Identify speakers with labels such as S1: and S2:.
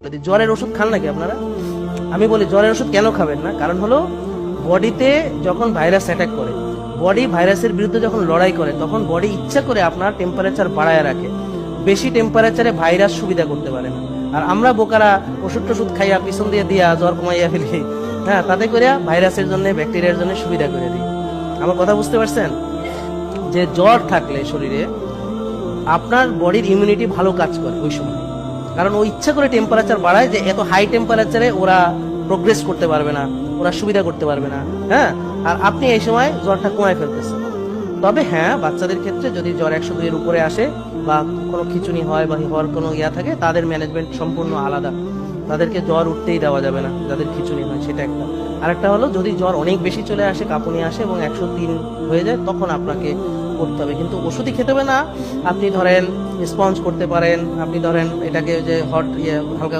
S1: যদি জ্বরের ওষুধ খান নাকি আপনারা? আমি বলি জ্বরের ওষুধ কেন খাবেন না, কারণ হলো বডিতে যখন ভাইরাস অ্যাটাক করে, বডি ভাইরাসের বিরুদ্ধে যখন লড়াই করে, তখন বডি ইচ্ছা করে আপনার টেম্পারেচার বাড়ায় রাখে। বেশি টেম্পারেচারে ভাইরাস সুবিধা করতে পারে না। আর আমরা বোকারা ওষুধ টষুধ খাইয়া পিছন দিয়ে দিয়া জ্বর কমাইয়া ফেলি, হ্যাঁ, তাতে করে ভাইরাসের জন্য ব্যাকটেরিয়ার জন্য সুবিধা করে দিই। আমার কথা বুঝতে পারছেন? যে জ্বর থাকলে শরীরে আপনার বডির ইমিউনিটি ভালো কাজ করে ওই সময়, কারণ ও ইচ্ছা করে টেম্পারেচার বাড়ায় যে এত হাই টেম্পারেচারে ওরা প্রোগ্রেস করতে পারবে না, ওরা সুবিধা করতে পারবে না, হ্যাঁ। আর আপনি এই সময় জ্বরটা কমায় ফেলতেছেন। তবে হ্যাঁ, বাচ্চাদের ক্ষেত্রে যদি জ্বর 102 এর উপরে আসে বা কোনো খিচুনি হয় বা হওয়ার কোনো ইয়া থাকে, তাদের ম্যানেজমেন্ট সম্পূর্ণ আলাদা। তাদেরকে জ্বর উঠতেই দেওয়া যাবে না যাদের খিচুনি হয়, সেটা একটা। আরেকটা হলো যদি জ্বর অনেক বেশি চলে আসে, কাঁপুনি আসে এবং 103 হয়ে যায়, তখন আপনাকে করতে হবে, কিন্তু ওষুধই খেতে হবে না। আপনি ধরেন স্পঞ্জ করতে পারেন, আপনি ধরেন এটাকে যে হট হালকা